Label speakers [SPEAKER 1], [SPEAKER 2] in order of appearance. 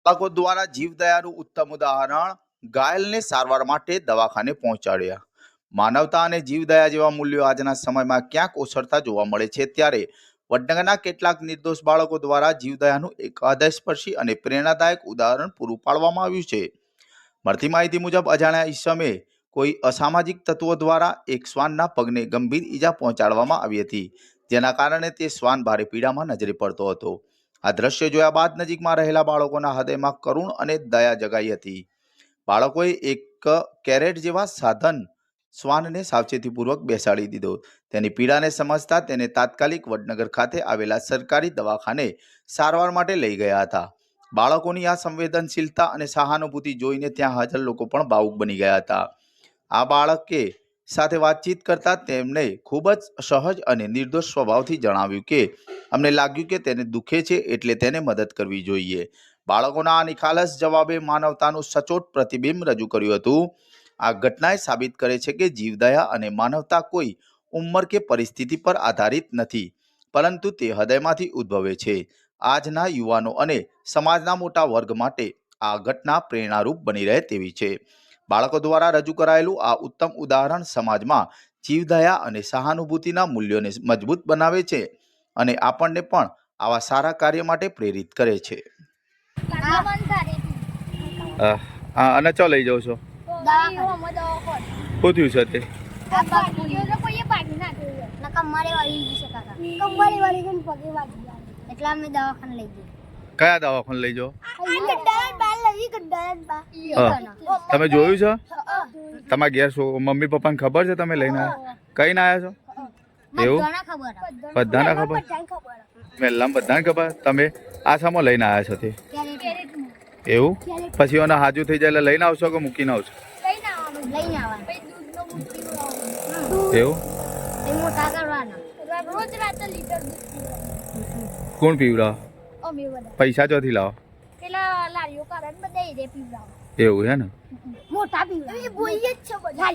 [SPEAKER 1] બાળકો દ્વારા જીવદયાનું ઉત્તમ ઉદાહરણ, ઘાયલને સારવાર માટે દવાખાને પહોંચાડ્યા। માનવતા અને જીવદયા જેવા મૂલ્યો આજના સમયમાં ક્યાંક ઓસરતા જોવા મળે છે, ત્યારે વડનગરના કેટલાક નિર્દોષ બાળકો દ્વારા જીવદયાનું એક હૃદયસ્પર્શી અને પ્રેરણાદાયક ઉદાહરણ પૂરું પાડવામાં આવ્યું છે। મળતી માહિતી મુજબ અજાણ્યા ઈસમે કોઈ અસામાજિક તત્વો દ્વારા એક શ્વાનના પગને ગંભીર ઈજા પહોંચાડવામાં આવી હતી, જેના કારણે તે શ્વાન ભારે પીડામાં નજરે પડતો હતો। આ દ્રશ્ય જોયા બાદ નજીકમાં રહેલા બાળકોના હૃદયમાં કરુણ અને દયા જગાઈ હતી। બાળકોએ એક કેરેટ જેવા સાધન શ્વાનને સાવચેતીપૂર્વક બેસાડી દીધો। તેની પીડાને સમજતા તેને તાત્કાલિક વડનગર ખાતે આવેલા સરકારી દવાખાને સારવાર માટે લઈ ગયા હતા। બાળકોની આ સંવેદનશીલતા અને સહાનુભૂતિ જોઈને ત્યાં હાજર લોકો પણ ભાવુક બની ગયા હતા। આ બાળકે સાથે વાતચીત કરતા તેમણે ખૂબ જ સહજ અને નિર્દોષ સ્વભાવથી જણાવ્યું કે અમને લાગ્યું કે તેને દુખે છે, એટલે તેને મદદ કરવી જોઈએ। બાળકોના આ નિખાલસ જવાબે માનવતાનું સચોટ પ્રતિબિંબ રજૂ કર્યું હતું। આ ઘટનાએ સાબિત કરે છે કે જીવદયા અને માનવતા કોઈ ઉંમર કે પરિસ્થિતિ પર આધારિત નથી, પરંતુ તે હૃદયમાંથી ઉદ્ભવે છે। આજના યુવાનો અને સમાજના મોટા વર્ગ માટે આ ઘટના પ્રેરણારૂપ બની રહે તેવી છે। બાળકો દ્વારા રજૂ કરાયેલું આ ઉત્તમ ઉદાહરણ સમાજમાં જીવદયા અને સહાનુભૂતિના મૂલ્યોને મજબૂત બનાવે છે અને આપણને પણ આવા સારા કાર્ય માટે પ્રેરિત કરે છે। અને ચો લઈ જાવ છો? શું થયું છે તે? કયા દવાખાને લઈ જાઓ? તમે જોયું છે? તમારા ઘેર મમ્મી પપ્પાને ખબર છે તમે લઈને આવ્યા? કઈ ના આવ્યા છો? એવું બધાને ખબર? પહેલાં બધાને ખબર? તમે આ સામો લઈને આવ્યા છો તે? એવું પછી એને હાજુ થઈ જાય એટલે લઈને આવશો કે મૂકીને આવશો? એવું કોણ પીવડાવ? પૈસા ચોથી લાવો? એવું હે ને?
[SPEAKER 2] મોટા પીવડા